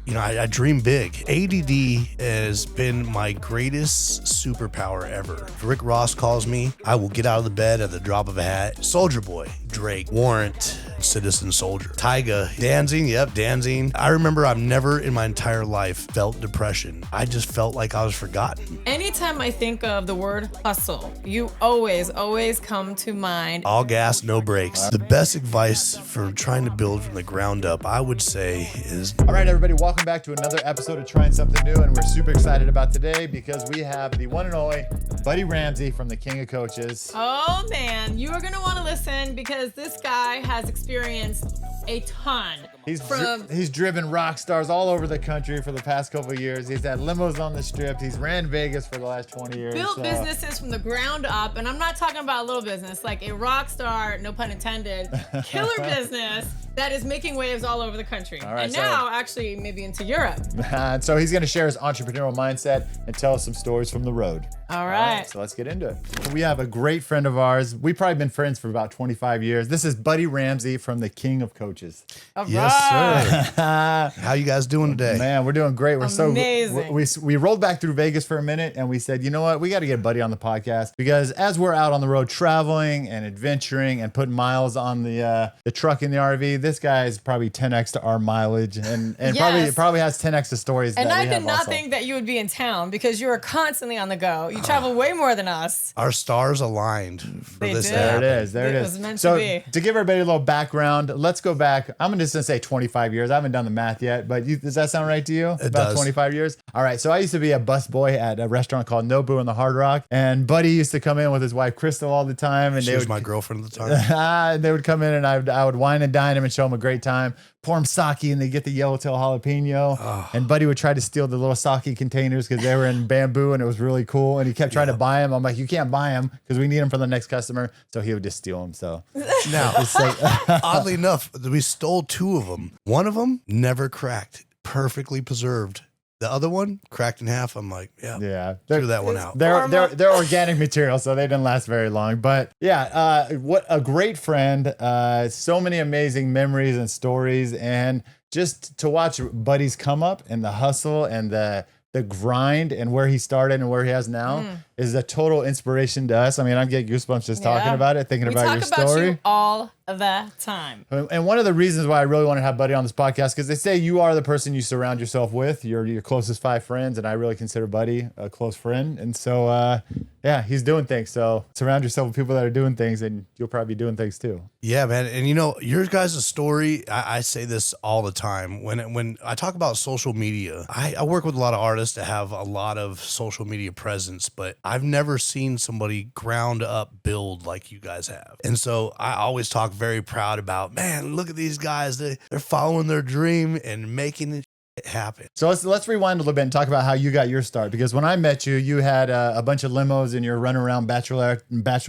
I dream big. ADD has been my greatest superpower ever. If Rick Ross calls me, I will get out of the bed at the drop of a hat. Soldier Boy, Drake, Warrant, Citizen Soldier, Tyga, Danzig. I remember I've never in my entire life felt depression. I just felt like I was forgotten. Anytime I think of the word hustle, you always come to mind. All gas, no brakes. The best advice for trying to build from the ground up, I would say, is... All right, everybody, welcome back to another episode of Trying Something New, and we're super excited about today because we have the one and only Buddy Ramsey from the King of Coaches. Oh man, you are gonna want to listen because this guy has experienced a ton. He's driven rock stars all over the country for the past couple of years. He's had limos on the strip. He's ran Vegas for the last 20 years. Built businesses from the ground up, and I'm not talking about a little business, like a rock star, no pun intended, killer business that is making waves all over the country. All right, and now actually maybe into Europe. And so he's going to share his entrepreneurial mindset and tell us some stories from the road. All right. So let's get into it. We have a great friend of ours. We've probably been friends for about 25 years. This is Buddy Ramsey from the King of Coaches. All Yes, right. sir. How you guys doing today? Man, we're doing great. We're Amazing. we rolled back through Vegas for a minute and we said, you know what? We got to get Buddy on the podcast because as we're out on the road traveling and adventuring and putting miles on the truck in the RV, this guy is probably 10x to our mileage and Yes. probably has 10x to stories. And that I we did have not also. think that you would be in town because you are constantly on the go. You travel way more than us. Our stars aligned for They this did. to There happen. it is. There it It is. was meant so to be. to give everybody a little background, let's go back. I'm just gonna say 25 years. I haven't done the math yet, but does that sound right to you? It About does. 25 years. All right. So I used to be a busboy at a restaurant called Nobu in the Hard Rock, and Buddy used to come in with his wife Crystal all the time, and She they was would my girlfriend at the time. they would come in, and I would wine and dine him and show him a great time. Pour him sake, and they get the yellowtail jalapeno. And Buddy would try to steal the little sake containers because they were in bamboo, and it was really cool. And he kept trying to buy them. I'm like, you can't buy them because we need them for the next customer. So he would just steal them. So Now, it's like, oddly enough, we stole two of them. One of them never cracked, perfectly preserved. The other one cracked in half. I'm like, yeah, threw that one out. They're organic material, so they didn't last very long. But yeah, what a great friend. So many amazing memories and stories, and just to watch Buddy's come up and the hustle and the grind and where he started and where he has now is a total inspiration to us. I mean, I'm getting goosebumps just talking about it, thinking about your We talk about story. you all the time. And one of the reasons why I really want to have Buddy on this podcast, because they say you are the person you surround yourself with, your closest 5 friends, and I really consider Buddy a close friend. And so, yeah, he's doing things. So surround yourself with people that are doing things, and you'll probably be doing things too. Yeah, man. And your guys' story, I say this all the time. When I talk about social media, I work with a lot of artists that have a lot of social media presence, but I've never seen somebody ground up build like you guys have. And so I always talk very proud about, man, look at these guys. They're following their dream and making it happen. So let's rewind a little bit and talk about how you got your start. Because when I met you, you had a bunch of limos and you're running around bachelor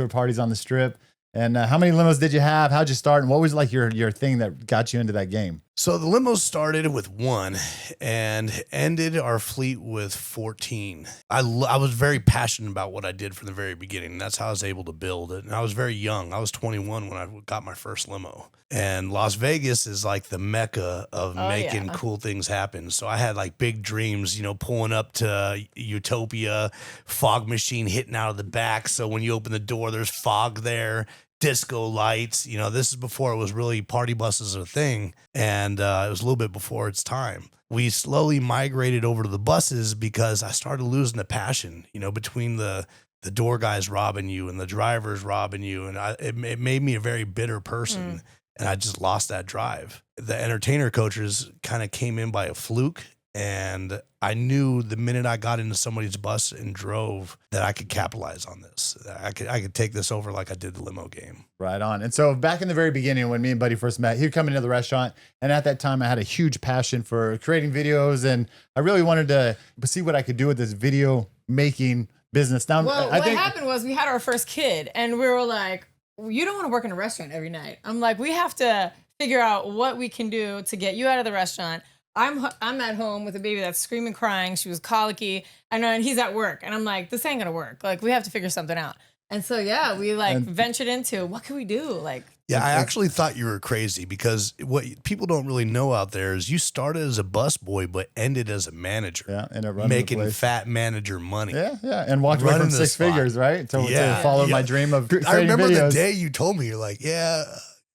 parties on the strip. And how many limos did you have? How'd you start? And what was like your thing that got you into that game? So the limos started with 1 and ended our fleet with 14. I was very passionate about what I did from the very beginning. That's how I was able to build it. And I was very young. I was 21 when I got my first limo. And Las Vegas is like the mecca of making cool things happen. So I had like big dreams, pulling up to Utopia, fog machine hitting out of the back. So when you open the door, there's fog there. Disco lights, this is before it was really party buses a thing. And it was a little bit before its time. We slowly migrated over to the buses because I started losing the passion, between the door guys robbing you and the drivers robbing you. And it made me a very bitter person. And I just lost that drive. The entertainer coaches kind of came in by a fluke. And I knew the minute I got into somebody's bus and drove that I could capitalize on this. I could take this over like I did the limo game. Right on. And so back in the very beginning, when me and Buddy first met, he would come into the restaurant. And at that time, I had a huge passion for creating videos. And I really wanted to see what I could do with this video making business. Now, Well, what happened was we had our first kid and we were like, you don't want to work in a restaurant every night. I'm like, we have to figure out what we can do to get you out of the restaurant. I'm at home with a baby that's screaming, crying. She was colicky, and he's at work. And I'm like, this ain't gonna work. Like, we have to figure something out. And so, yeah, we ventured into what can we do? Like, Yeah, I actually thought you were crazy because what people don't really know out there is you started as a busboy but ended as a manager. Yeah, and making fat manager money. Yeah, and walked away from Running the 6 spot. figures, right? To Yeah, follow yeah. my dream of creating I remember videos. the day you told me, you're like, yeah,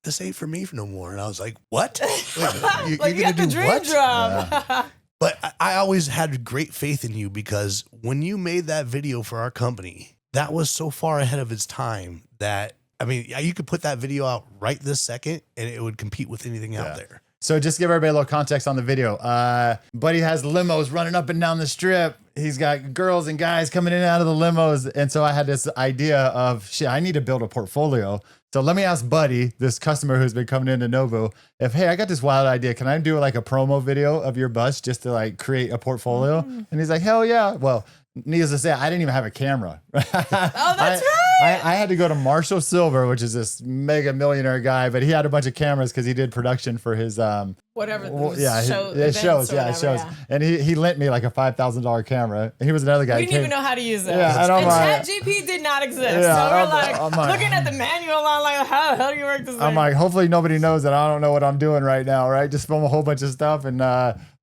this ain't for me no more. And I was like, what? Wait, Like you got the dream job. But I always had great faith in you because when you made that video for our company, that was so far ahead of its time that, I mean, you could put that video out right this second and it would compete with anything out there. So just to give everybody a little context on the video. Buddy has limos running up and down the strip. He's got girls and guys coming in and out of the limos. And so I had this idea of, shit, I need to build a portfolio. So let me ask Buddy, this customer who's been coming into Nobu, if, hey, I got this wild idea. Can I do like a promo video of your bus just to like create a portfolio? And he's like, hell yeah. Well, needless to say, I didn't even have a camera. Oh, that's right. I had to go to Marshall Silver, which is this mega millionaire guy, but he had a bunch of cameras because he did production for his whatever. Shows. And he lent me like a $5,000 camera. And he was another guy. We didn't even know how to use it. Yeah, and ChatGPT did not exist. Yeah, so we're like looking at the manual on like, how the hell do you work this thing? I'm like, hopefully nobody knows that I don't know what I'm doing right now, right? Just film a whole bunch of stuff and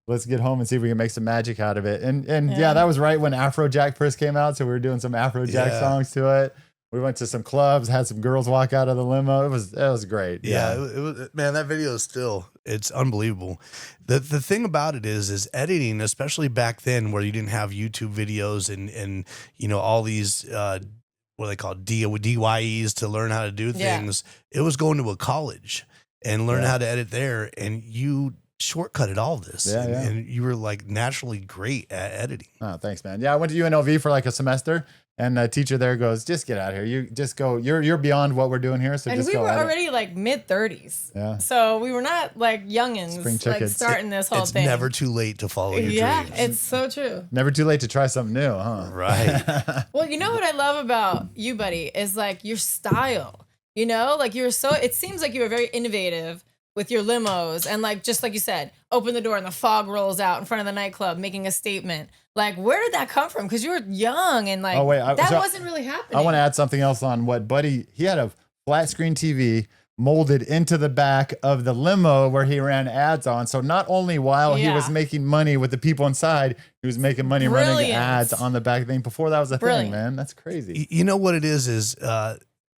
let's get home and see if we can make some magic out of it. And yeah, that was right when Afrojack first came out. So we were doing some Afrojack songs to it. We went to some clubs, had some girls walk out of the limo. It was great. Yeah, it was, man, that video is still, it's unbelievable. The thing about it is editing, especially back then where you didn't have YouTube videos and you know, all these, what they call DYEs to learn how to do things. It was going to a college and learn how to edit there. And you shortcutted all this. And you were like naturally great at editing. Oh, thanks, man. Yeah, I went to UNLV for like a semester. And the teacher there goes, just get out of here. You just go. You're beyond what we're doing here. So and just we go. were already like mid-30s. Yeah. So we were not like youngins, like starting this whole thing. It's never too late to follow your dreams. Yeah, it's so true. Never too late to try something new, huh? Right. Well, you know what I love about you, buddy, is like your style. You know, like it seems like you were very innovative with your limos and like, just like you said, open the door and the fog rolls out in front of the nightclub, making a statement. Like, where did that come from? Because you were young and like, that wasn't really happening. I want to add something else on what Buddy, he had a flat screen TV molded into the back of the limo where he ran ads on. So not only while he was making money with the people inside, he was making money running ads on the back thing. Before that was a thing, man. That's crazy. You know what it is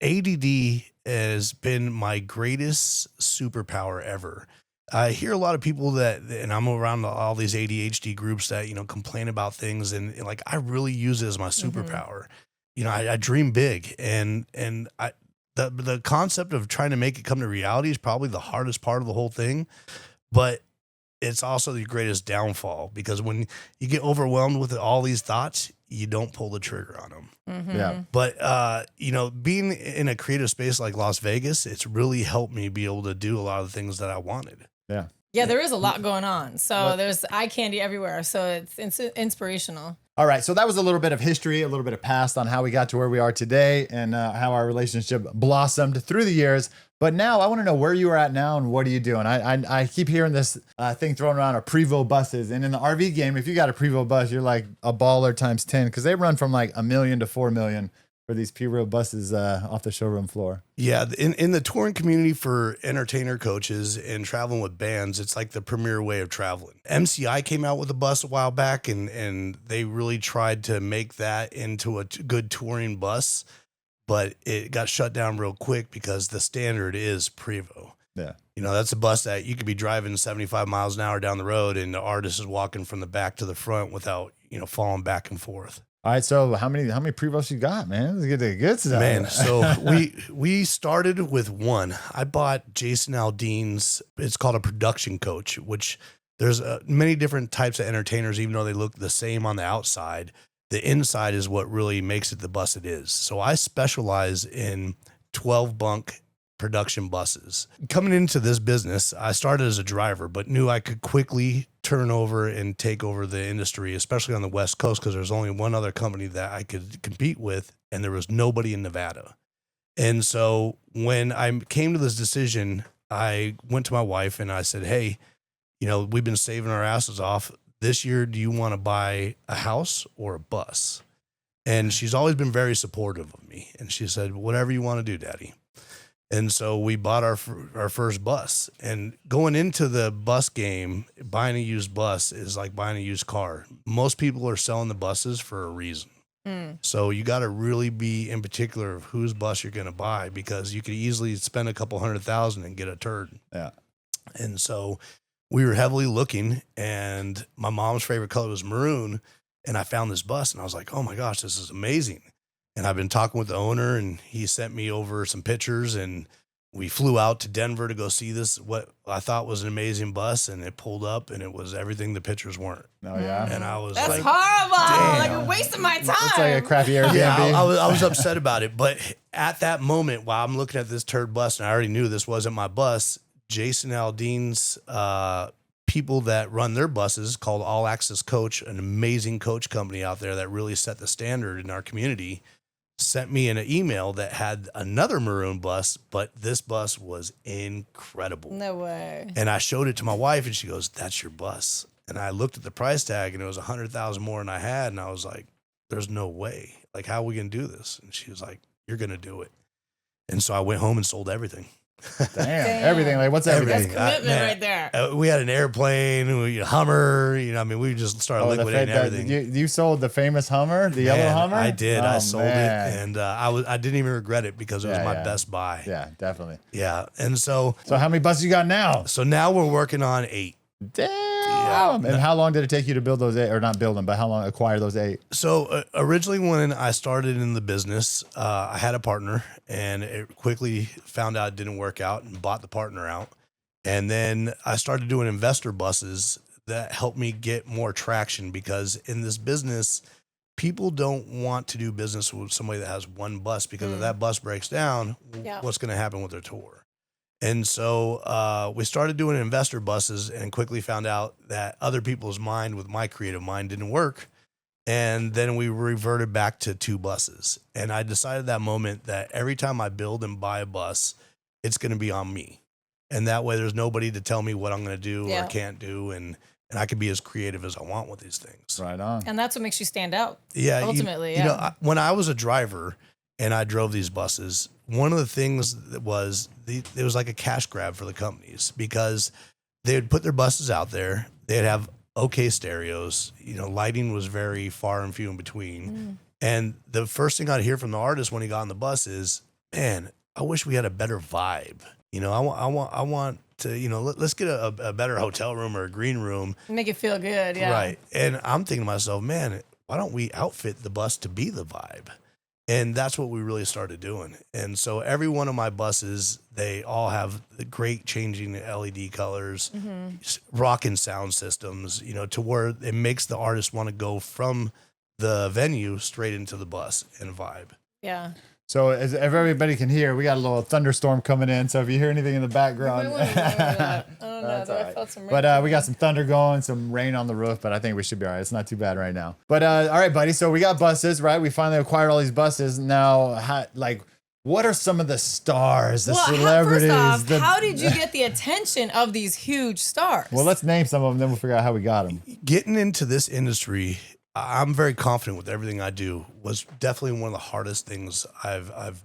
ADD has been my greatest superpower ever. I hear a lot of people and I'm around all these ADHD groups that, you know, complain about things. And like, I really use it as my superpower. You know, I dream big and the concept of trying to make it come to reality is probably the hardest part of the whole thing, but it's also the greatest downfall because when you get overwhelmed with all these thoughts, you don't pull the trigger on them. Yeah. But, you know, being in a creative space like Las Vegas, it's really helped me be able to do a lot of the things that I wanted. Yeah. Yeah, there is a lot going on. So there's eye candy everywhere. So it's inspirational. All right. So that was a little bit of history, a little bit of past on how we got to where we are today and how our relationship blossomed through the years. But now I want to know where you are at now and what are you doing? I keep hearing this thing thrown around of Prevost buses. And in the RV game, if you got a Prevost bus, you're like a baller times 10 because they run from like $1 million to $4 million for these Prevost buses off the showroom floor. Yeah. In the touring community for entertainer coaches and traveling with bands, it's like the premier way of traveling. MCI came out with a bus a while back and they really tried to make that into a good touring bus. But it got shut down real quick because the standard is Prevost. Yeah. You know, that's a bus that you could be driving 75 miles an hour down the road and the artist is walking from the back to the front without, you know, falling back and forth. All right. So how many Prevosts you got, man? Let's get the good stuff. Man, so we started with one. I bought Jason Aldean's, it's called a production coach, which there's many different types of entertainers, even though they look the same on the outside. The inside is what really makes it the bus it is. So I specialize in 12 bunk production buses. Coming into this business, I started as a driver, but knew I could quickly turn over and take over the industry, especially on the West Coast, because there's only one other company that I could compete with, and there was nobody in Nevada. And so when I came to this decision, I went to my wife and I said, hey, you know, we've been saving our asses off. This year, do you want to buy a house or a bus? And she's always been very supportive of me. And she said, whatever you want to do, Daddy. And so we bought our first bus. And going into the bus game, buying a used bus is like buying a used car. Most people are selling the buses for a reason. So you got to really be in particular of whose bus you're going to buy, because you could easily spend a couple $100,000 and get a turd. Yeah. And so we were heavily looking, and my mom's favorite color was maroon. And I found this bus and I was like, oh my gosh, this is amazing. And I've been talking with the owner, and he sent me over some pictures, and we flew out to Denver to go see this, what I thought was an amazing bus. And it pulled up and it was everything the pictures weren't. Oh yeah. And I was That's like, horrible. damn. Like, a waste of my time. It's like a crappy Airbnb. yeah, I was upset about it. But at that moment, while I'm looking at this turd bus, and I already knew this wasn't my bus, Jason Aldean's people that run their buses, called All Access Coach, an amazing coach company out there that really set the standard in our community, sent me an email that had another maroon bus, but this bus was incredible. No way. And I showed it to my wife, and she goes, that's your bus. And I looked at the price tag, and it was $100,000 more than I had. And I was like, there's no way. Like, how are we going to do this? And she was like, you're going to do it. And so I went home and sold everything. Damn. Everything. Like, what's everything? That's commitment right there. We had an airplane, a Hummer, I mean, we just started liquidating everything. You sold the famous Hummer, the yellow Hummer? I did. Oh, I sold man. it, and I didn't even regret it, because it was my best buy. Yeah, definitely. Yeah. And so how many buses you got now? So now we're working on 8. Damn. Yeah. And how long did it take you to build those 8, or not build them, but how long acquire those 8? So originally, when I started in the business, I had a partner, and it quickly found out it didn't work out, and bought the partner out. And then I started doing investor buses that helped me get more traction, because in this business, people don't want to do business with somebody that has one bus, because if that bus breaks down, what's going to happen with their tour? And so we started doing investor buses, and quickly found out that other people's mind with my creative mind didn't work. And then we reverted back to 2 buses. And I decided that moment that every time I build and buy a bus, it's going to be on me. And that way there's nobody to tell me what I'm going to do or can't do. And I can be as creative as I want with these things. Right on. And that's what makes you stand out. Yeah. Ultimately, you know, when I was a driver and I drove these buses, one of the things that was, it was like a cash grab for the companies, because they would put their buses out there. They'd have okay stereos. Lighting was very far and few in between. And the first thing I'd hear from the artist when he got on the bus is, man, I wish we had a better vibe. I want to, let's get a better hotel room or a green room. Make it feel good. Yeah. Right. And I'm thinking to myself, man, why don't we outfit the bus to be the vibe? And that's what we really started doing. And so every one of my buses, they all have the great changing LED colors, rocking sound systems, to where it makes the artist want to go from the venue straight into the bus and vibe. Yeah. So as everybody can hear, we got a little thunderstorm coming in. So if you hear anything in the background, Oh no, I felt some rain. But we got some thunder going, some rain on the roof, but I think we should be all right. It's not too bad right now. But all right, buddy. So we got buses, right? We finally acquired all these buses. Now, what are some of the stars, the celebrities? First off, how did you get the attention of these huge stars? Well, let's name some of them, then we'll figure out how we got them. Getting into this industry, I'm very confident with everything I do, was definitely one of the hardest things I've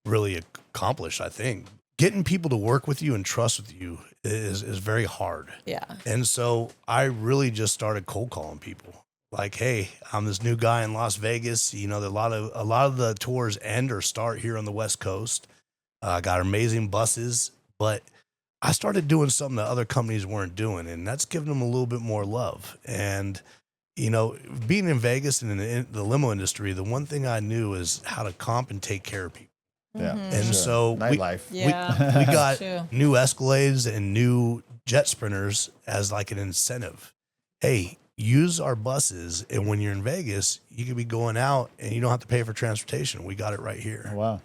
really accomplished, I think. Getting people to work with you and trust with you is very hard. Yeah. And so I really just started cold calling people. Like, hey, I'm this new guy in Las Vegas. A lot of the tours end or start here on the West Coast. Got amazing buses, but I started doing something that other companies weren't doing, and that's giving them a little bit more love. And being in Vegas and in the limo industry, the one thing I knew is how to comp and take care of people. Yeah. And so nightlife. we got new Escalades and new Jet Sprinters as like an incentive. Hey, use our buses, and when you're in Vegas, you could be going out and you don't have to pay for transportation. We got it right here. Oh, wow.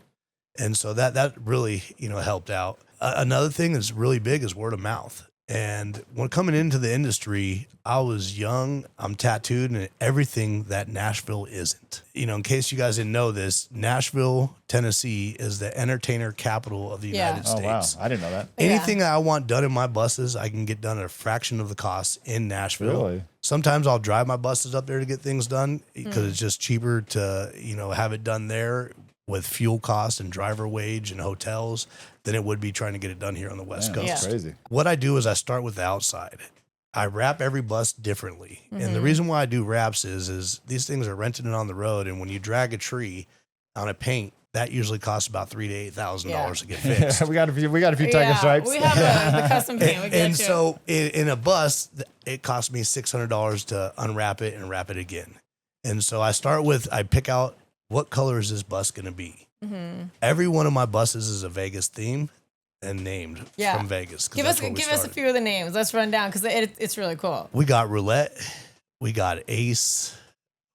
And so that really, helped out. Another thing that's really big is word of mouth. And when coming into the industry, I was young, I'm tattooed, and everything that Nashville isn't. In case you guys didn't know this, Nashville, Tennessee is the entertainer capital of the United States. Oh, wow. I didn't know that. Anything I want done in my buses, I can get done at a fraction of the cost in Nashville. Really? Sometimes I'll drive my buses up there to get things done because it's just cheaper to, have it done there. with fuel costs and driver wage and hotels than it would be trying to get it done here on the West Coast. That's crazy. What I do is I start with the outside. I wrap every bus differently. And the reason why I do wraps is these things are rented on the road. And when you drag a tree on a paint, that usually costs about $3,000 to $8,000 to get fixed. we got a few tiger stripes. We have the custom paint. We get And you. so in a bus, it costs me $600 to unwrap it and wrap it again. And so I pick out what color is this bus going to be. Every one of my buses is a Vegas theme and named from Vegas. Give us a few of the names. Let's run down because it's really cool. We got Roulette, we got Ace,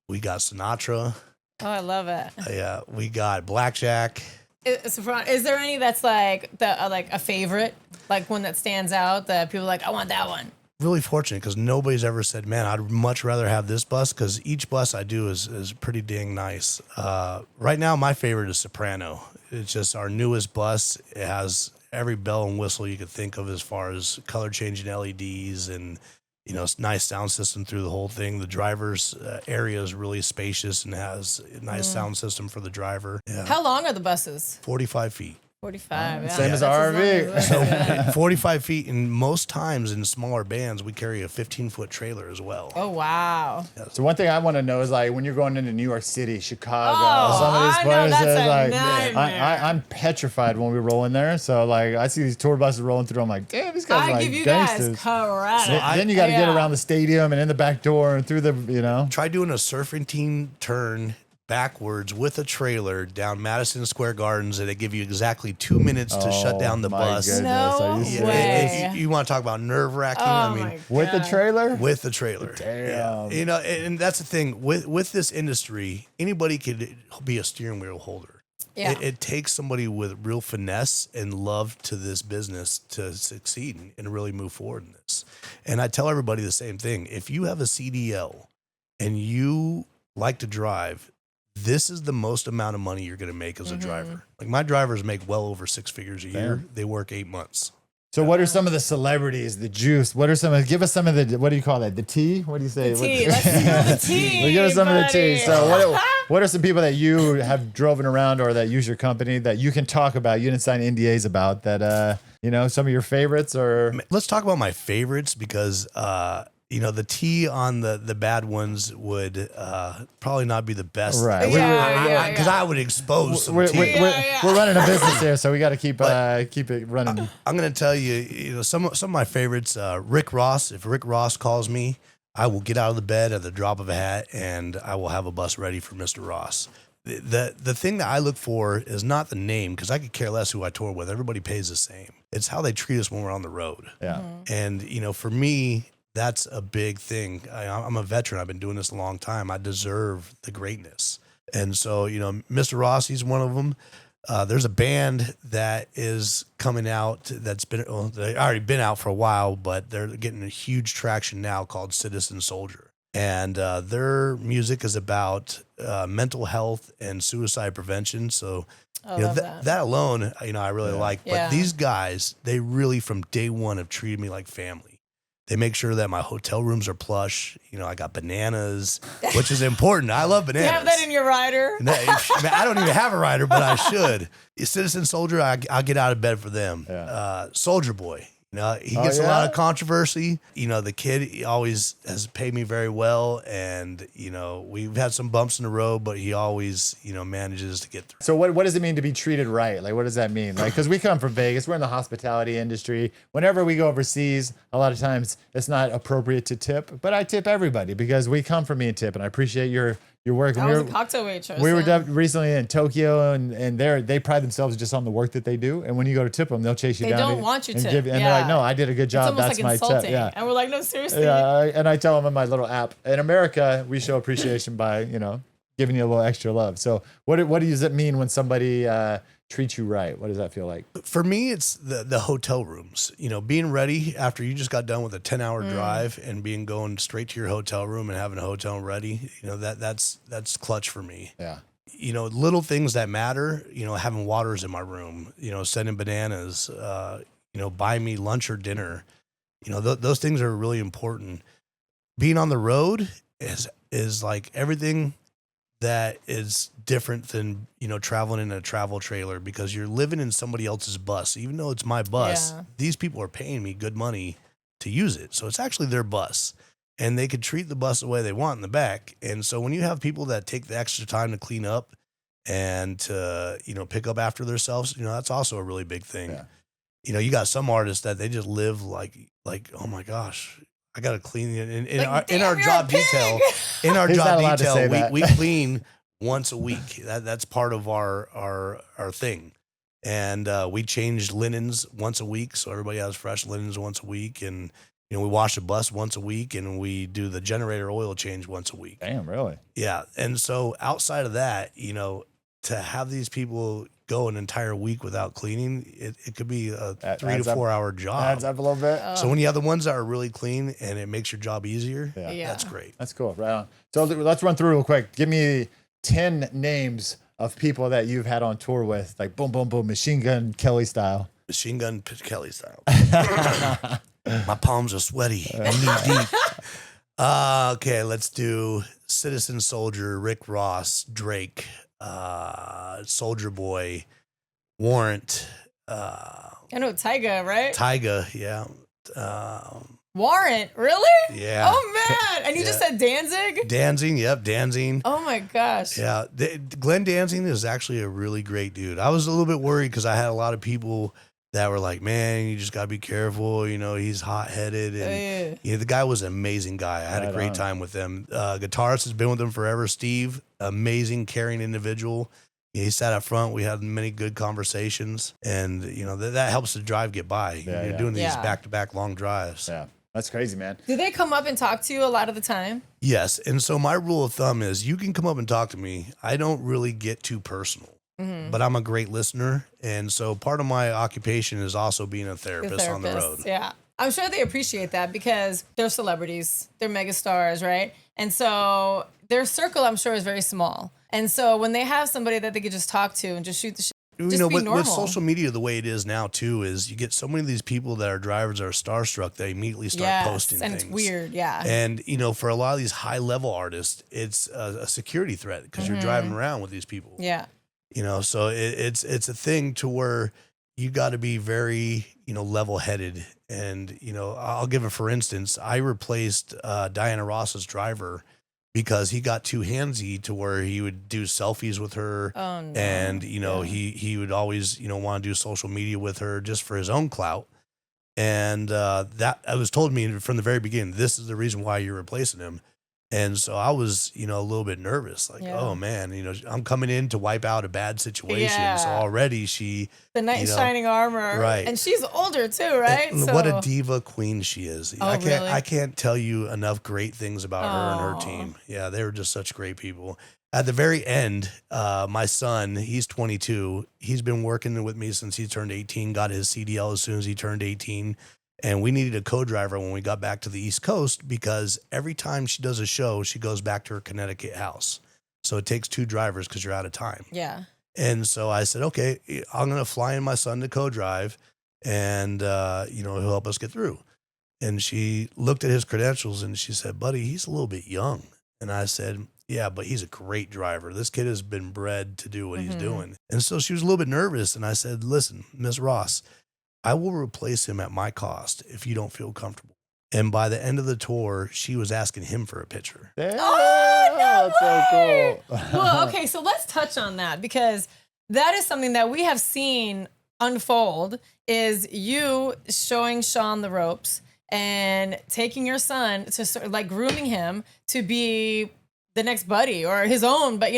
we got Sinatra. Oh, I love it. Yeah, we got Blackjack. Is there any that's like a favorite, like one that stands out that people are like, I want that one? Really fortunate because nobody's ever said, man, I'd much rather have this bus because each bus I do is pretty dang nice. Right now, my favorite is Soprano. It's just our newest bus. It has every bell and whistle you could think of as far as color changing LEDs and, nice sound system through the whole thing. The driver's area is really spacious and has a nice sound system for the driver. Yeah. How long are the buses? 45 feet. 45. Yeah. Same as That's our long RV. as that. 45 feet, and most times in smaller bands, we carry a 15-foot trailer as well. Oh, wow. So one thing I want to know is like when you're going into New York City, Chicago, Oh, some of these I know, places, that's a like nightmare. I'm petrified when we roll in there. So like I see these tour buses rolling through, I'm like, damn, these guys are I like give you gangsters. guys credit. Then you got to get around the stadium and in the back door and through the. Try doing a surfing team turn backwards with a trailer down Madison Square Gardens, and they give you exactly 2 minutes to shut down the my bus. goodness. No Are you serious? way. You want to talk about nerve-wracking? Oh, I mean, my With the God. trailer? with the trailer. Damn. Yeah. And that's the thing with this industry, anybody could be a steering wheel holder. Yeah. It takes somebody with real finesse and love to this business to succeed and really move forward in this. And I tell everybody the same thing. If you have a CDL and you like to drive, this is the most amount of money you're going to make as a driver. Like my drivers make well over 6 figures a year. They work 8 months. So what are some of the celebrities, the juice? What are give us some of the, what do you call that? The tea? What do you say? Tea. Let's spill the tea. Well, give us some of the tea. buddy. So what are some people that you have driven around or that use your company that you can talk about, you didn't sign NDAs about that, some of your favorites or? Let's talk about my favorites because, the tea on the bad ones would probably not be the best. Right. Yeah, Because I would expose some We're, tea. we're running a business here, so we got to keep it running. I'm going to tell you, some of my favorites, Rick Ross. If Rick Ross calls me, I will get out of the bed at the drop of a hat and I will have a bus ready for Mr. Ross. The thing that I look for is not the name because I could care less who I tour with. Everybody pays the same. It's how they treat us when we're on the road. Yeah. And, for me, that's a big thing. I'm a veteran. I've been doing this a long time. I deserve the greatness. And so, Mr. Ross, he's one of them. There's a band that is coming out that's they've already been out for a while, but they're getting a huge traction now called Citizen Soldier. And their music is about mental health and suicide prevention. So, that alone, I really like. But Yeah. these guys, they really from day one have treated me like family. They make sure that my hotel rooms are plush. I got bananas, which is important. I love You bananas. have that in your rider? I don't even have a rider, but I should. Citizen Soldier, I'll get out of bed for them. Yeah. Soldier Boy. He gets a yeah? lot of controversy. The kid he always has paid me very well. And, we've had some bumps in the road, but he always, manages to get through. So what does it mean to be treated right? Like, what does that mean? Like, because we come from Vegas, we're in the hospitality industry. Whenever we go overseas, a lot of times it's not appropriate to tip, but I tip everybody because we come from me and tip, and I appreciate your work. I was a cocktail waitress. We were recently in Tokyo, and they pride themselves just on the work that they do. And when you go to tip them, they'll chase you They down. don't want you and to. and they're like, no, I did a good It's job. almost That's like my insulting. tip. Yeah. And we're like, no, seriously. Yeah, and I tell them in my little app. In America, we show appreciation by giving you a little extra love. So what does it mean when somebody treats you right? What does that feel like? For me, it's the hotel rooms. Being ready after you just got done with a 10-hour drive and going straight to your hotel room and having a hotel ready. That's clutch for me. Yeah. Little things that matter. Having waters in my room. Sending bananas. Buy me lunch or dinner. Those things are really important. Being on the road is like everything that is different than, traveling in a travel trailer, because you're living in somebody else's bus. Even though it's my bus, Yeah. these people are paying me good money to use it. So it's actually their bus, and they could treat the bus the way they want in the back. And so when you have people that take the extra time to clean up and to, pick up after themselves, that's also a really big thing. Yeah. You got some artists that they just live like, oh my gosh, I got to clean it. In our Damn, you're job a pig. detail, He's not allowed to say that. we clean once a week. That's part of our thing. And we change linens once a week, so everybody has fresh linens once a week. And we wash the bus once a week, and we do the generator oil change once a week. Damn, really? Yeah. And so outside of that, to have these people go an entire week without cleaning, it could be a 3 to 4 hour job. Adds up a little bit. So when you have the ones that are really clean and it makes your job easier, Yeah. that's great. That's cool. Right on. So let's run through real quick. Give me 10 names of people that you've had on tour with, like boom, boom, boom, Machine Gun Kelly style. Machine Gun Kelly style. My palms are sweaty, knee deep. Okay, let's do Citizen Soldier, Rick Ross, Drake, Soldier Boy, Warrant, I know Tyga, right? Tyga, yeah. Warrant, really? Yeah. Oh man! And you just said Danzig? Danzig, yep, Danzig. Oh my gosh! Yeah, Glenn Danzig is actually a really great dude. I was a little bit worried because I had a lot of people that were like, "Man, you just gotta be careful. He's hot headed." And the guy was an amazing guy. I had a great time with him. Guitarist has been with him forever. Steve, amazing, caring individual. He sat up front. We had many good conversations, and that helps the drive get by. You're doing these back-to-back long drives. Yeah. That's crazy, man. Do they come up and talk to you a lot of the time? Yes. And so my rule of thumb is you can come up and talk to me. I don't really get too personal, but I'm a great listener. And so part of my occupation is also being a therapist on the road. Yeah. I'm sure they appreciate that because they're celebrities, they're megastars, right? And so their circle, I'm sure, is very small. And so when they have somebody that they could just talk to and just shoot the shit, just be normal. With social media, the way it is now too, is you get so many of these people that are drivers that are starstruck, they immediately start posting and things. It's weird, yeah. And for a lot of these high level artists, it's a security threat because you're driving around with these people. Yeah. So it's a thing to where you got to be very level headed. And I'll give it for instance. I replaced Diana Ross's driver because he got too handsy to where he would do selfies with her. Oh, no. And, he would always, want to do social media with her just for his own clout. And that I was told me from the very beginning, this is the reason why you're replacing him. And so I was, a little bit nervous, like, oh man, I'm coming in to wipe out a bad situation. Yeah. So already the knight in shining armor. Right. And she's older too, right? And what a diva queen she is. Oh, really? I can't tell you enough great things about her and her team. Yeah, they were just such great people. At the very end, my son, he's 22. He's been working with me since he turned 18, got his CDL as soon as he turned 18. And we needed a co-driver when we got back to the East Coast because every time she does a show, she goes back to her Connecticut house. So it takes 2 drivers because you're out of time. Yeah. And so I said, okay, I'm going to fly in my son to co-drive and, he'll help us get through. And she looked at his credentials and she said, buddy, he's a little bit young. And I said, yeah, but he's a great driver. This kid has been bred to do what he's doing. And so she was a little bit nervous. And I said, listen, Miss Ross, I will replace him at my cost if you don't feel comfortable. And by the end of the tour, she was asking him for a picture. Oh, no that's so way. cool. Well, okay, so let's touch on that because that is something that we have seen unfold is you showing Sean the ropes and taking your son to sort of like grooming him to be the next buddy or his own, but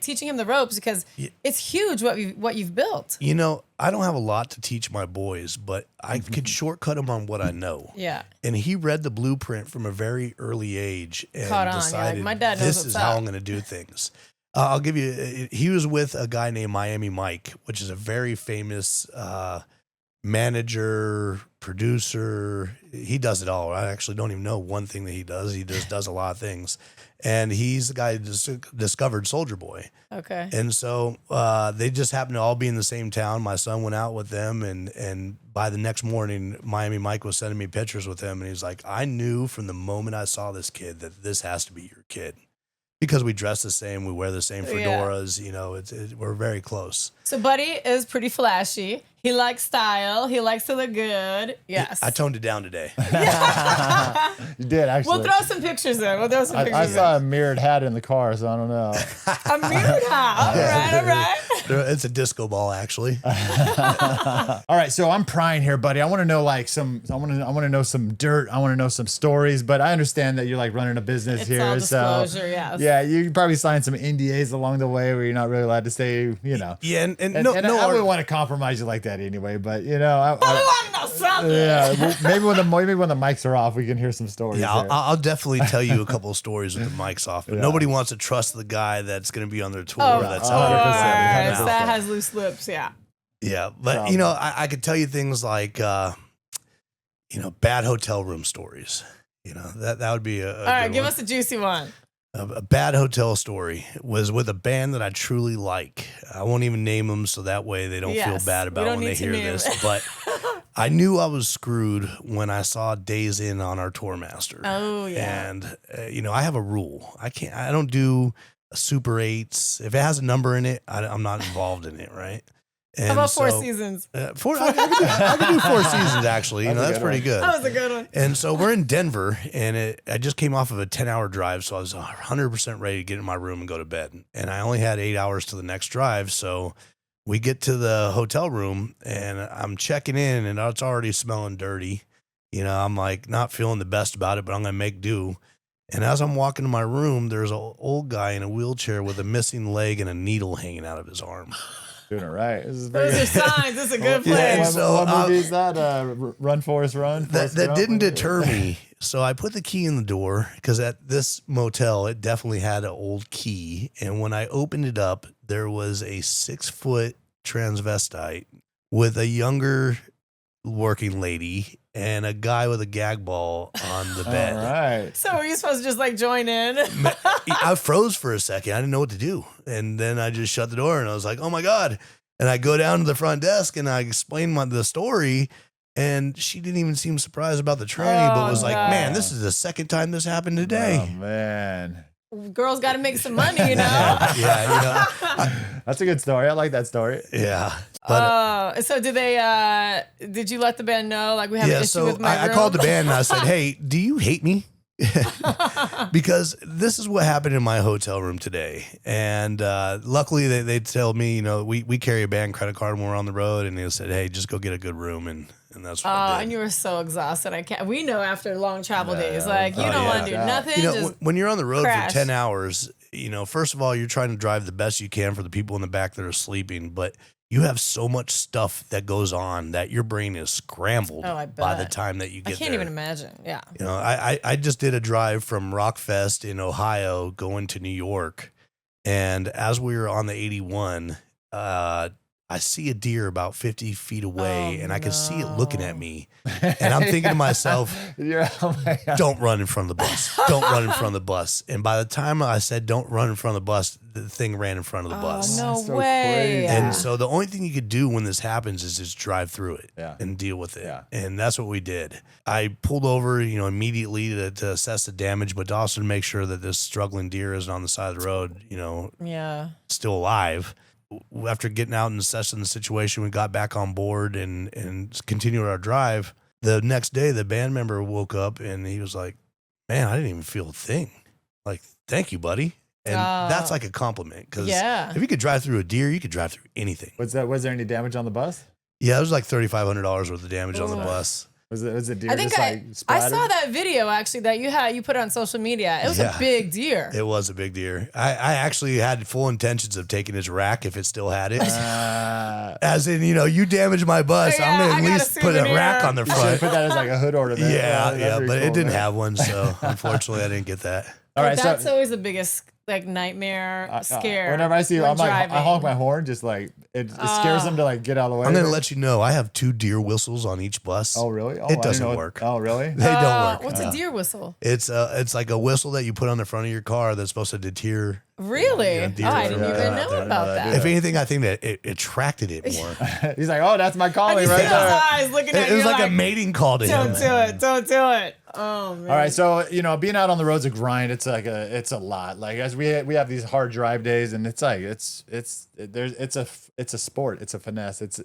teaching him the ropes because it's huge what you've built. I don't have a lot to teach my boys, but I could shortcut them on what I know. Yeah. And he read the blueprint from a very early age and decided, my dad knows this what's is up. how I'm going to do things. I'll give you, he was with a guy named Miami Mike, which is a very famous manager, producer. He does it all. I actually don't even know one thing that he does. He just does a lot of things. And he's the guy who discovered Soldier Boy. Okay. And so they just happened to all be in the same town. My son went out with them, and by the next morning, Miami Mike was sending me pictures with him, and he's like, I knew from the moment I saw this kid that this has to be your kid. because we dress the same, we wear the same Yeah. fedoras. We're very close. So Buddy is pretty flashy. He likes style. He likes to look good. Yes. I toned it down today. You did actually. We'll throw some pictures in. We'll throw some pictures I in. saw a mirrored hat in the car, so I don't know. A mirrored hat. All right. It's a disco ball, actually. All right, so I'm prying here, buddy. I want to know I want to know some dirt. I want to know some stories, but I understand that you're like running a business It's here, all so disclosure, yes. yeah, you probably signed some NDAs along the way where you're not really allowed to say, Yeah, and I no, wouldn't want to compromise you like that anyway, but But we want to know something. yeah, well, maybe when the mics are off, we can hear some stories. yeah, here. I'll definitely tell you a couple of stories with the mics off. But nobody wants to trust the guy that's going to be on their tour. Oh, That's of out here. course. 100%. That has loose lips, yeah. Yeah, but I could tell you things like, bad hotel room stories. That would be a All right, good give one. us a juicy one. A bad hotel story was with a band that I truly like. I won't even name them so that way they don't feel Yes, bad we about don't when they need to hear name this. it. But I knew I was screwed when I saw Days In on our tour master. Oh, yeah. And I have a rule. I don't do Super 8s. If it has a number in it, I'm not involved in it, right? And How about Four so, Seasons? I can do Four Seasons, actually. That's pretty good. That was a good one. And so we're in Denver, and I just came off of a 10-hour drive, so I was 100% ready to get in my room and go to bed. And I only had 8 hours to the next drive, so we get to the hotel room, and I'm checking in, and it's already smelling dirty. I'm like not feeling the best about it, but I'm going to make do. And as I'm walking to my room, there's an old guy in a wheelchair with a missing leg and a needle hanging out of his arm. Doing it right. This is Those are signs. This is a good Yeah, place. and so, what movie is that? Run, Forrest, Run? That didn't deter me. So I put the key in the door because at this motel, it definitely had an old key. And when I opened it up, there was a 6-foot transvestite with a younger working lady and a guy with a gag ball on the bed. All right. So were you supposed to just like join in? I froze for a second. I didn't know what to do. And then I just shut the door and I was like, oh my God. And I go down to the front desk and I explain the story. And she didn't even seem surprised about the tranny, but was like, God. man, this is the second time this happened today. Oh, man. Girls got to make some money, Yeah, That's a good story. I like that story. yeah. But So did you let the band know, like, we have an issue so with my I room? called the band and I said, hey, do you hate me? Because this is what happened in my hotel room today. And luckily they tell me, we carry a band credit card when we're on the road, and they said, hey, just go get a good room. And that's what I did. And you were so exhausted. I can't. We know after long travel days, Yeah. like, you don't want to do Yeah. nothing. Just when you're on the road crash. for 10 hours, first of all, you're trying to drive the best you can for the people in the back that are sleeping, but you have so much stuff that goes on that your brain is scrambled Oh, I by the bet. time that you I get can't there. even imagine. Yeah. I just did a drive from Rockfest in Ohio going to New York. And as we were on the 81, I see a deer about 50 feet away, and I can see it looking at me. And I'm thinking to myself, Oh my God. don't run in front of the bus. Don't run in front of the bus. And by the time I said, don't run in front of the bus, the thing ran in front of the bus. Oh, no That's so way. crazy. And so the only thing you could do when this happens is just drive through it and deal with it. Yeah. And that's what we did. I pulled over, immediately to assess the damage, but also to make sure that this struggling deer isn't on the side of the road, Yeah. still alive. After getting out and assessing the situation, we got back on board and continued our drive. The next day, the band member woke up and he was like, man, I didn't even feel a thing. Like, thank you, buddy. And that's like a compliment. Because Yeah. if you could drive through a deer, you could drive through anything. Was there any damage on the bus? Yeah, it was like $3,500 worth of damage on the Ooh. bus. Was it deer I think just I splattered? saw that video actually that you put on social media. It was Yeah. a big deer. It was a big deer. I actually had full intentions of taking his rack if it still had it. As in, you damaged my bus. Yeah, I'm going I to got at a least put a souvenir. rack on the You should have front. put that as like a hood ornament. Yeah, That'd yeah, be but cool, it didn't man. have one, so unfortunately I didn't get that. All right, That's so always the biggest nightmare scare. whenever I see you, when I'm like, I driving. honk my horn, just like it scares them to like get out of the way. I'm going to let you know I have 2 deer whistles on each bus. Oh really? Oh, I It didn't doesn't know work. Oh really? They don't work. What's a deer whistle? It's like a whistle that you put on the front of your car that's supposed to deter Really? You know, deer I are didn't out even there. know about that. If anything, I think that it attracted it more. He's like, oh, that's my I calling just right see there. those eyes looking at It you. was like a like, mating call to him. don't do it. Don't do it. Oh man. All right, so being out on the road's a grind. It's like it's a lot. Like as we have these hard drive days, and it's like it's a sport. It's a finesse. It's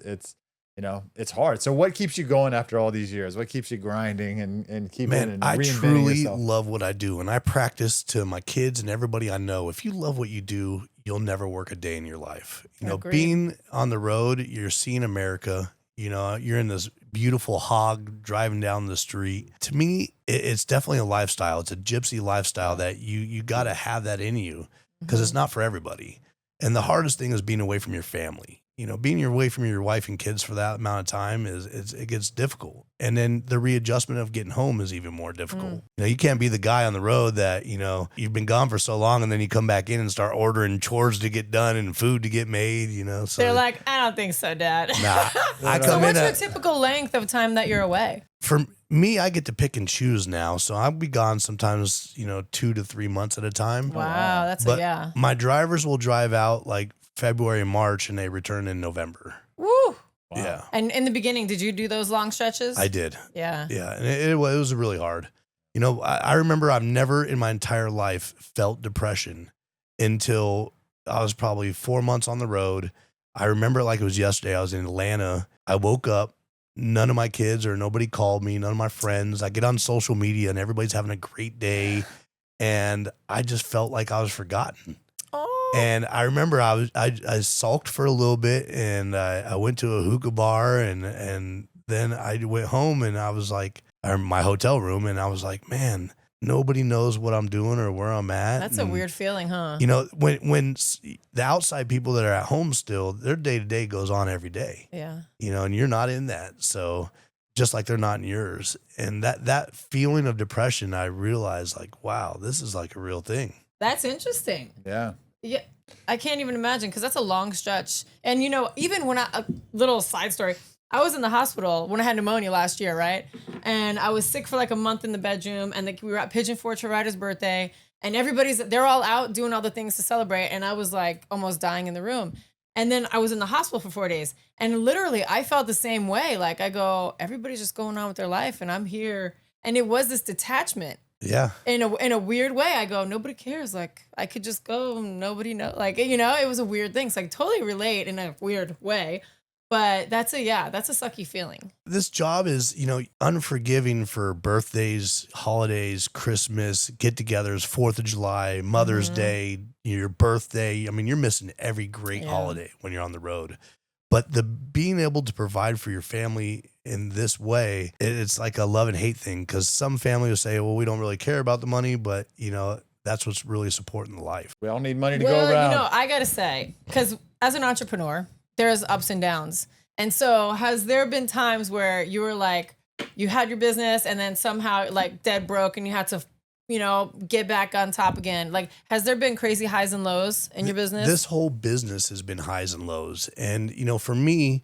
it's hard. So what keeps you going after all these years? What keeps you grinding and keeping and I reinventing truly yourself? love what I do, and I practice to my kids and everybody I know. If you love what you do, you'll never work a day in your life. Agreed. Being on the road, you're seeing America. You're in this beautiful hog driving down the street. To me, it's definitely a lifestyle. It's a gypsy lifestyle that you got to have that in you because it's not for everybody. And the hardest thing is being away from your family. Being away from your wife and kids for that amount of time it gets difficult. And then the readjustment of getting home is even more difficult. You can't be the guy on the road that, you've been gone for so long and then you come back in and start ordering chores to get done and food to get made, So They're like, I don't think so, Dad. nah, I So come what's in your typical length of time that you're away? for me, I get to pick and choose now. So I'll be gone sometimes, 2 to 3 months at a time. Wow, that's But yeah. my drivers will drive out like February and March and they return in November. Woo. Wow. Yeah. And in the beginning, did you do those long stretches? I did. Yeah. Yeah. And it was really hard. I remember I've never in my entire life felt depression until I was probably 4 months on the road. I remember it like it was yesterday. I was in Atlanta. I woke up. None of my kids or nobody called me. None of my friends. I get on social media and everybody's having a great day. And I just felt like I was forgotten. Oh. And I remember I sulked for a little bit and I went to a hookah bar and then I went home and I was like, or my hotel room, and I was like, man, nobody knows what I'm doing or where I'm at. That's a weird feeling, huh? When the outside people that are at home still, their day to day goes on every day. Yeah. And you're not in that. So just like they're not in yours. And that feeling of depression, I realized like, wow, this is like a real thing. That's interesting. Yeah. Yeah. I can't even imagine because that's a long stretch. And even when a little side story, I was in the hospital when I had pneumonia last year, right? And I was sick for like a month in the bedroom, and we were at Pigeon Forge for Ryder's birthday, and they're all out doing all the things to celebrate, and I was like almost dying in the room. And then I was in the hospital for 4 days, and literally I felt the same way. Like I go, everybody's just going on with their life, and I'm here. And it was this detachment. Yeah. In a weird way, I go, nobody cares. Like I could just go, nobody knows. Like, it was a weird thing. So I totally relate in a weird way. But that's a sucky feeling. This job is, unforgiving for birthdays, holidays, Christmas, get-togethers, 4th of July, Mother's Day, your birthday. I mean, you're missing every great holiday when you're on the road. But being able to provide for your family in this way, it's like a love and hate thing because some family will say, well, we don't really care about the money, but, that's what's really supporting the life. We all need money to go around. I got to say, because as an entrepreneur, there's ups and downs. And so has there been times where you were like, you had your business and then somehow like dead broke and you had to, get back on top again? Like, has there been crazy highs and lows in your business? This whole business has been highs and lows. And, for me,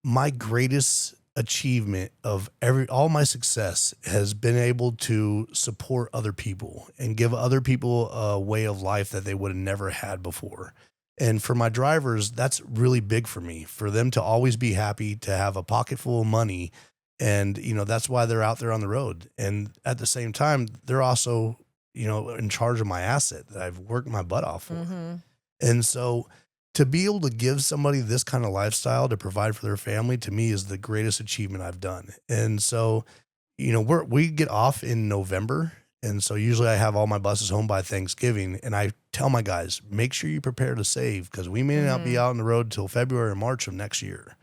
my greatest achievement of all my success has been able to support other people and give other people a way of life that they would have never had before. And for my drivers, that's really big for me, for them to always be happy, to have a pocket full of money. And, that's why they're out there on the road. And at the same time, they're also, in charge of my asset that I've worked my butt off for. Mm-hmm. And so to be able to give somebody this kind of lifestyle to provide for their family, to me, is the greatest achievement I've done. And so, we get off in November. And so usually I have all my buses home by Thanksgiving, and I tell my guys, make sure you prepare to save because we may not be out on the road till February or March of next year.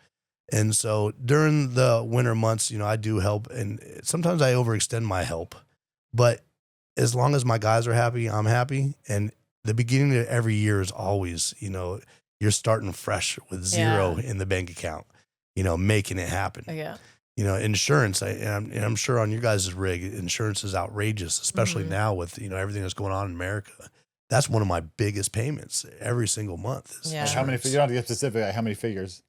And so during the winter months, I do help, and sometimes I overextend my help, but as long as my guys are happy, I'm happy. And the beginning of every year is always, you're starting fresh with zero in the bank account, making it happen. Yeah. Insurance, and I'm sure on your guys' rig, insurance is outrageous, especially now with, everything that's going on in America. That's one of my biggest payments every single month. Yeah. How many? You don't have to get specific. Like how many figures?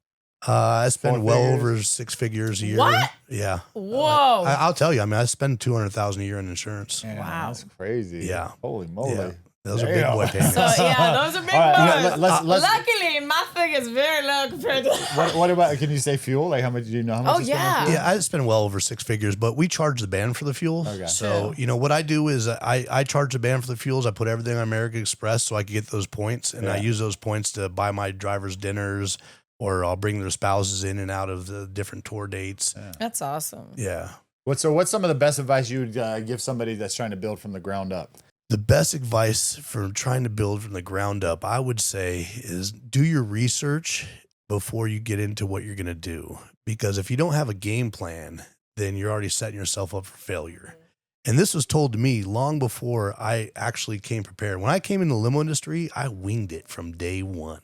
I spend well figures? over 6 figures a year. What? Yeah. Whoa. I'll tell you, I spend $200,000 a year in insurance. Man, Wow. That's crazy. Yeah. Holy moly. Yeah. Those are big boy payments. So yeah, those are big All right, ones. let's- Luckily, my thing is very low compared to. What about? Can you say fuel? Like how much do you know? How much? Oh, you spend on yeah. fuel? Yeah, I spend well over six figures, but we charge the band for the fuel. Okay. So, True. you know, what I do is I charge the band for the fuels. I put everything on American Express so I can get those points, and I Yeah. use those points to buy my drivers dinners, or I'll bring their spouses in and out of the different tour dates. That's awesome. Yeah. What's some of the best advice you would give somebody that's trying to build from the ground up? The best advice for trying to build from the ground up, I would say, is do your research before you get into what you're going to do. Because if you don't have a game plan, then you're already setting yourself up for failure. And this was told to me long before I actually came prepared. When I came in the limo industry, I winged it from day one.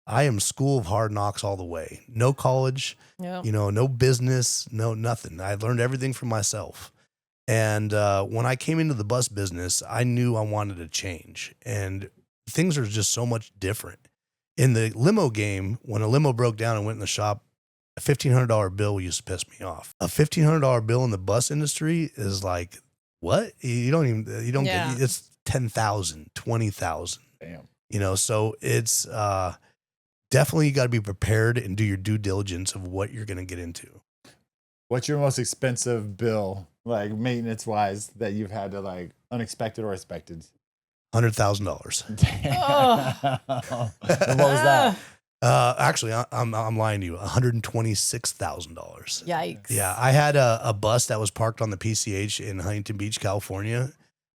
I am school of hard knocks all the way. No college, Yeah. you know, no business, no nothing. I learned everything from myself. And when I came into the bus business, I knew I wanted to change. And things are just so much different. In the limo game, when a limo broke down and went in the shop, a $1,500 bill used to piss me off. A $1,500 bill in the bus industry is like, what? You don't Yeah. get, it's 10,000, 20,000. Damn. You know, so it's definitely you got to be prepared and do your due diligence of what you're going to get into. What's your most expensive bill, like maintenance wise, that you've had to like unexpected or expected? $100,000. Damn. And what was that? Actually, I'm lying to you. $126,000. Yikes. Yeah, I had a bus that was parked on the PCH in Huntington Beach, California,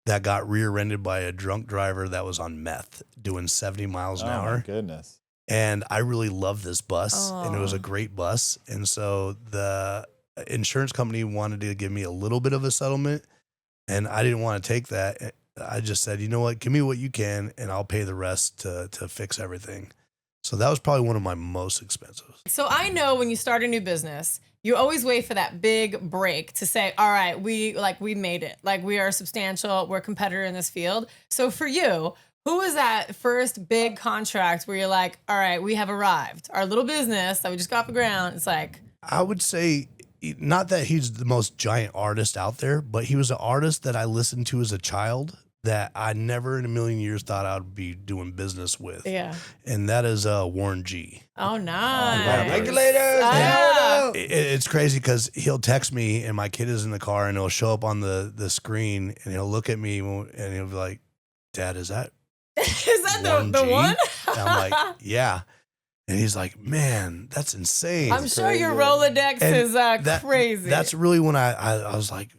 that got rear-ended by a drunk driver that was on meth, doing 70 miles an Oh my hour. goodness. And I really loved this bus, and it was Oh. a great bus. And so the insurance company wanted to give me a little bit of a settlement, and I didn't want to take that. I just said, you know what, give me what you can, and I'll pay the rest to fix everything. So that was probably one of my most expensive. So I know when you start a new business, you always wait for that big break to say, all right, we made it. Like we are substantial, we're a competitor in this field. So for you, who was that first big contract where you're like, all right, we have arrived. Our little business that we just got off the ground. It's like, I would say, not that he's the most giant artist out there, but he was an artist that I listened to as a child that I never in a million years thought I'd be doing business with. yeah. And that is Warren G. Oh, nice. right. Regulators. Ah. It's crazy because he'll text me and my kid is in the car and he'll show up on the screen and he'll look at me and he'll be like, Dad, is that Is that Warren the G? one? And I'm like, yeah. And he's like, man, that's insane. I'm sure your crazy. Rolodex And is crazy. That's really when I was like,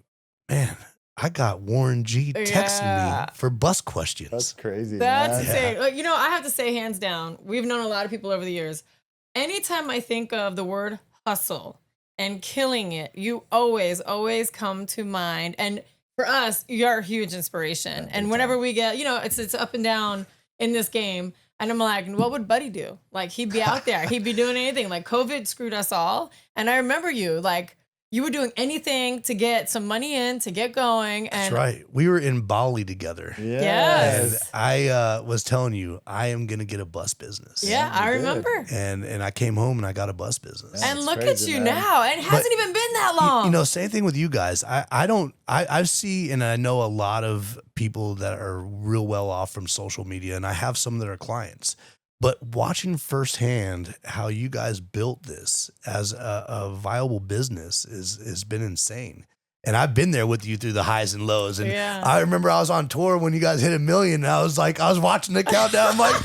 man, I got Warren G texting Yeah. me for bus questions. That's crazy. That's man. insane. Like, you know, I have to say, hands down, we've known a lot of people over the years. Anytime I think of the word hustle and killing it, you always come to mind. And for us, you're a huge inspiration. Yeah, And big whenever time. we get, you know, it's up and down in this game. And I'm like, what would Buddy do? Like, he'd be out there. He'd be doing anything. Like, COVID screwed us all. And I remember you, like, you were doing anything to get some money in, to get going. And That's right. We were in Bali together. Yes. And Yes. I was telling you, I am going to get a bus business. yeah, I you did. remember. And I came home and I got a bus business. And It's look crazy, at you man. now. It hasn't even been that long. You know, same thing with you guys. I see, and I know a lot of people that are real well off from social media, and I have some that are clients. But watching firsthand how you guys built this as a viable business has been insane. And I've been there with you through the highs and lows. And Yeah. I remember I was on tour when you guys hit 1 million. And I was watching the countdown. I'm like,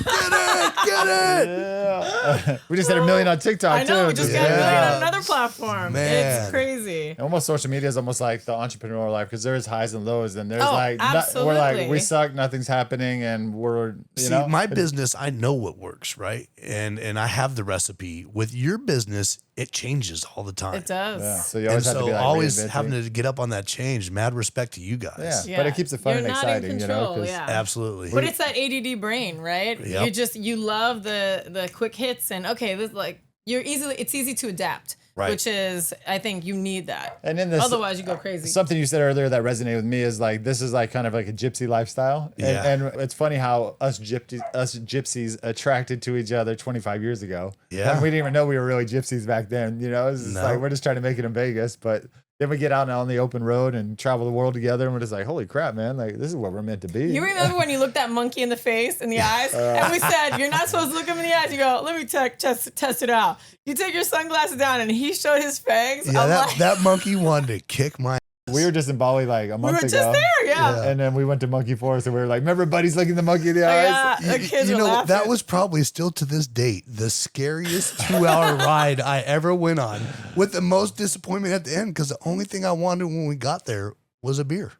get it. Yeah. We just hit 1 million on TikTok I know, too. we just got a million Yeah. on another platform. Man. It's crazy. Almost social media is almost like the entrepreneurial life because there's highs and lows and there's Oh, like we're absolutely. like we suck, nothing's happening, and we're See, know my business, I know what works, right? And I have the recipe. With your business, it changes all the time. It does. Yeah. So you And always have to so be like always reinventing. having to get up on that change. Mad respect to you guys. Yeah. But it keeps it fun You're and not exciting, in you know, control, 'cause- yeah. Absolutely. But it's that ADD brain, right? Yep. You love the quick hits and okay, this like it's easy to adapt. Right. Which is I think you need that. And in this, Otherwise you go crazy. something you said earlier that resonated with me is like this is like kind of like a gypsy lifestyle, Yeah. and it's funny how us gypsies attracted to each other 25 years ago. Yeah. And we didn't even know we were really gypsies back then. You know, it's just No. like we're just trying to make it in Vegas, but Then we get out on the open road and travel the world together, and we're just like, holy crap, man! Like this is what we're meant to be. You remember when you looked that monkey in the face, in the eyes, and we said, you're not supposed to look him in the eyes. You go, let me test it out. You take your sunglasses down, and he showed his fangs. Yeah, that monkey wanted to kick my. We were just in Bali like a month ago. We were just there, yeah. And then we went to Monkey Forest, and we were like, remember Buddy's looking the monkey in the eyes? Yeah, the kids were laughing. That was probably still to this date the scariest 2-hour ride I ever went on, with the most disappointment at the end, because the only thing I wanted when we got there was a beer.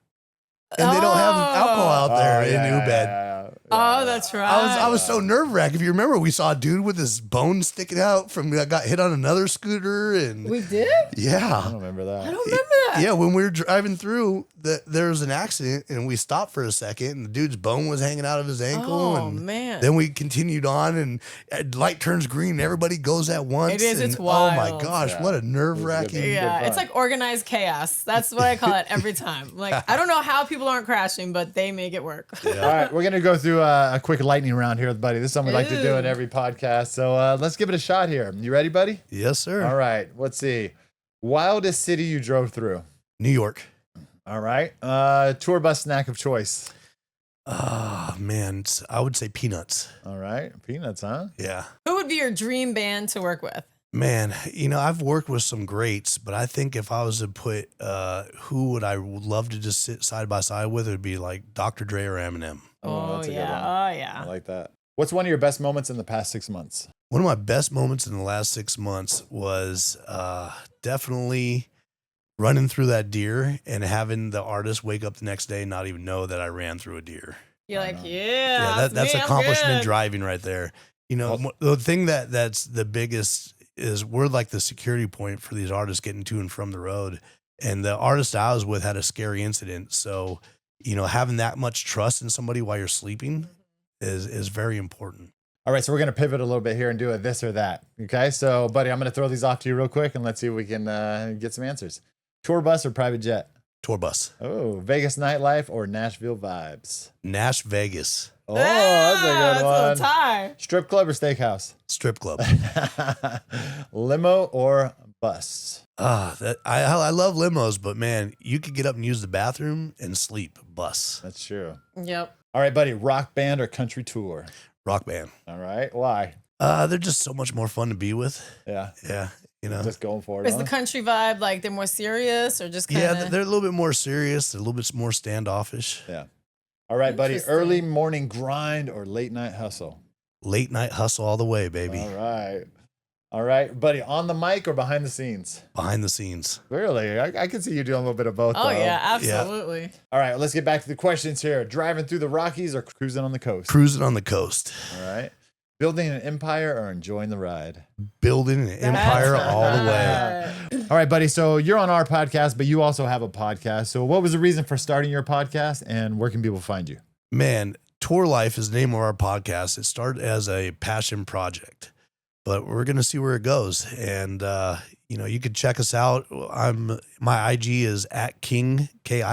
And they don't have alcohol out there in Ubed. Yeah. Oh, that's right. I was so nerve-wracked. If you remember, we saw a dude with his bone sticking out from that got hit on another scooter, and We did? I yeah, don't remember that. I don't remember that. yeah. When we were driving through, there was an accident, and we stopped for a second, and the dude's bone was hanging out of his ankle. Oh, and man. Then we continued on, and light turns green, and everybody goes at once. It is, and, it's oh my wild. gosh, Yeah. what a nerve-wracking. Yeah, fun. it's like organized chaos. That's what I call it every time. Like, I don't know how people aren't crashing, but they make it work. All right, we're going to go through a quick lightning round here with Buddy. This is something we like to do in Ooh. every podcast. So let's give it a shot here. You ready, Buddy? Yes, sir. All right, let's see. Wildest city you drove through? New York. All right. Tour bus snack of choice? Oh man, I would say peanuts. All right. Peanuts, huh? Yeah. Who would be your dream band to work with? Man, I've worked with some greats, but I think if I was to put who would I love to just sit side by side with, it would be like Dr. Dre or Eminem. Oh, that's a good one. Oh, yeah. I like that. What's one of your best moments in the past 6 months? One of my best moments in the last 6 months was definitely running through that deer and having the artist wake up the next day and not even know that I ran through a deer. You're like, Yeah, that's me, I'm accomplishment good. driving right there. The thing that's the biggest is we're like the security point for these artists getting to and from the road. And the artist I was with had a scary incident. So, having that much trust in somebody while you're sleeping is very important. All right, so we're going to pivot a little bit here and do a this or that. Okay, so, Buddy, I'm going to throw these off to you real quick, and let's see if we can get some answers. Tour bus or private jet? Tour bus. Oh, Vegas nightlife or Nashville vibes? Nash Vegas. Oh, that's a good That's one. a tie. Strip club or steakhouse? Strip club. Limo or bus? I love limos, but man, you could get up and use the bathroom and sleep. Bus. That's true. Yep. All right, Buddy, rock band or country tour? Rock band. All right, why? They're just so much more fun to be with. Yeah, Yeah. just going for it. Is huh? the country vibe like they're more serious or just kind of? Yeah, they're a little bit more serious. They're a little bit more standoffish. Yeah. All right, Buddy, Interesting. early morning grind or late night hustle? Late night hustle all the way, baby. All right, Buddy, on the mic or behind the scenes? Behind the scenes. Really? I can see you doing a little bit of both. Oh though. yeah, absolutely. All right, let's get back to the questions here. Driving through the Rockies or cruising on the coast? Cruising on the coast. All right. Building an empire or enjoying the ride? Building an empire all the way. Right. All right, buddy. So you're on our podcast, but you also have a podcast. So what was the reason for starting your podcast, and where can people find you? Man, Tour Life is the name of our podcast. It started as a passion project, but we're going to see where it goes. And, you can check us out. My IG is at King, KING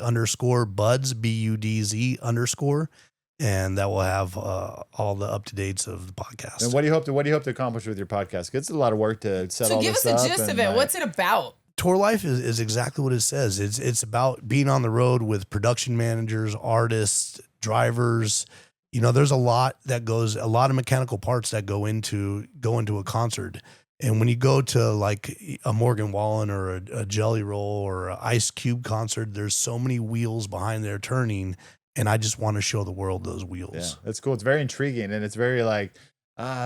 _buds, BUDZ _. And that will have all the up to dates of the podcast. And what do you hope to accomplish with your podcast? 'Cause it's a lot of work to set So all give this us up. the gist of and, it. What's it about? Tour Life is exactly what it says. It's about being on the road with production managers, artists, drivers. There's a lot of mechanical parts that go into a concert. And when you go to like a Morgan Wallen or a Jelly Roll or an Ice Cube concert, there's so many wheels behind there turning. And I just want to show the world those wheels. Yeah, that's cool. It's very intriguing, and it's very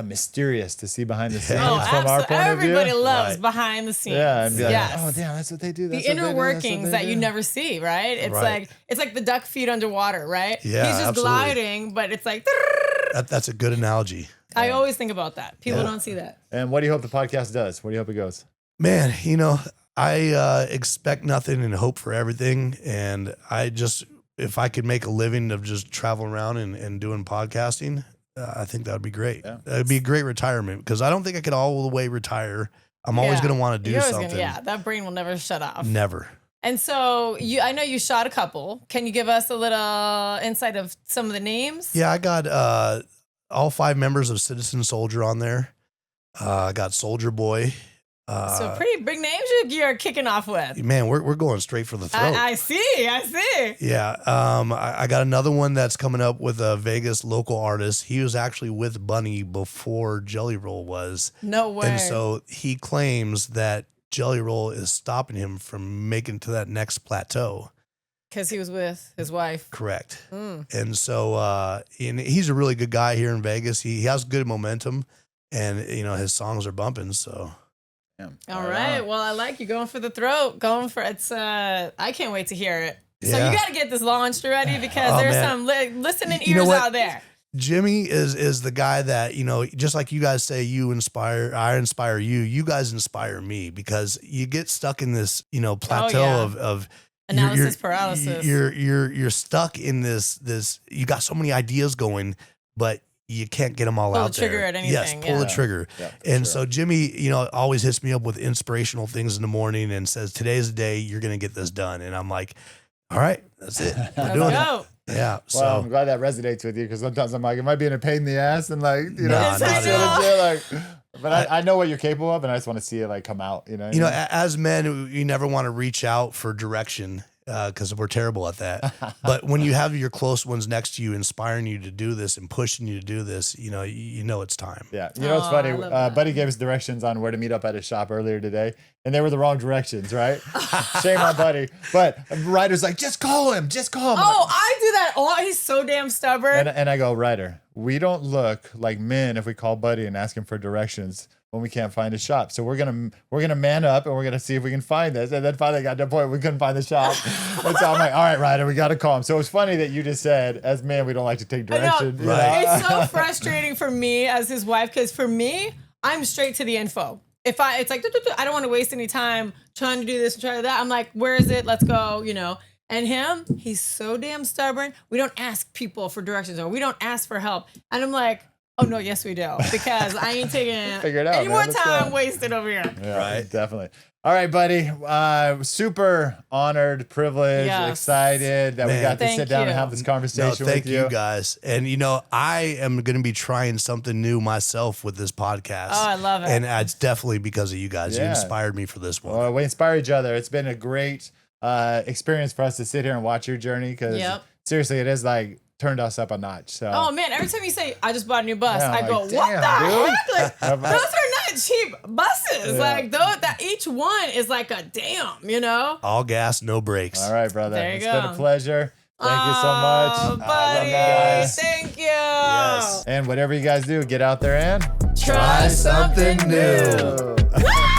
mysterious to see behind the scenes Oh, from our point of view. Everybody loves Right. behind the scenes. Yeah, and be like, yes. oh damn, that's what they do. The That's what they inner do, that's what workings they that you do. never see, right? It's Right. like the duck feet underwater, right? Yeah, He's just absolutely. gliding, but it's like. That's a good analogy. I always think about that. People Yeah. don't see that. And what do you hope the podcast does? Where do you hope it goes? Man, I expect nothing and hope for everything. And if I could make a living of just traveling around and doing podcasting, I think that would be great. Yeah. That'd be a great retirement because I don't think I could all the way retire. I'm always Yeah. going to want to do You're always something. that brain will never shut off. Never. And so I know you shot a couple. Can you give us a little insight of some of the names? Yeah, I got all 5 members of Citizen Soldier on there. I got Soldier Boy. So pretty big names you're kicking off with. Man, we're going straight for the throat. I see. Yeah. I got another one that's coming up with a Vegas local artist. He was actually with Bunny before Jelly Roll was. No way. And so he claims that Jelly Roll is stopping him from making it to that next plateau. Because he was with his wife. Correct. And so and he's a really good guy here in Vegas. He has good momentum, and his songs are bumping. So. All right. Well, I like you going for the throat. Going for it's. I can't wait to hear it. So Yeah. you got to get this launched already because there's some listening ears out there. Jimmy is the guy that, just like you guys say, I inspire you. You guys inspire me because you get stuck in this, plateau of analysis paralysis. You're stuck in this. You got so many ideas going, but you can't get them all out there. Pull the trigger at anything. Yes, pull the trigger. Yeah, and so Jimmy, always hits me up with inspirational things in the morning and says, "Today's the day you're going to get this done." And I'm like, "All right, that's it. We're doing it." Yeah. So Well, I'm glad that resenates with you because sometimes I'm like, it might be in a pain in the ass and but I know what you're capable of and I just want to see it like come out. As men, you never want to reach out for direction. Because we're terrible at that. But when you have your close ones next to you, inspiring you to do this and pushing you to do this, you know it's time. Yeah. It's funny. Buddy gave us directions on where to meet up at his shop earlier today, and they were the wrong directions, right? Shame on Buddy. But Ryder's like, just call him. Oh, I do that. Oh, he's so damn stubborn. And I go, Ryder, we don't look like men if we call Buddy and ask him for directions when we can't find a shop. So we're gonna man up and we're gonna see if we can find this. And then finally got to the point we couldn't find the shop. And so I'm like, all right, Ryder, we gotta call him. So it was funny that you just said, as men, we don't like to take direction. Right. It's so frustrating for me as his wife because for me, I'm straight to the info. It's like I don't want to waste any time trying to do this and try to do that. I'm like, where is it? Let's go. And him, he's so damn stubborn. We don't ask people for directions or we don't ask for help. And I'm like, oh no, yes we do, because I ain't taking any more time wasted over here. Yeah, right, definitely. All right, buddy. Super honored, privileged, excited that we got to sit down and have this conversation with you. Thank you guys. And I am going to be trying something new myself with this podcast. Oh, I love it. And it's definitely because of you guys. You inspired me for this one. Well, we inspire each other. It's been a great experience for us to sit here and watch your journey because seriously, it is like turned us up a notch. So. Oh man, every time you say I just bought a new bus, Yeah, I go, like, what damn, the dude. heck? Like, those are not cheap buses. Like that each one is like a damn, All gas, no brakes. All right, brother. There you It's go. been a pleasure. Thank you so much. Oh, I buddy, love you guys. thank you. Yes. And whatever you guys do, get out there and Try something new. Woo!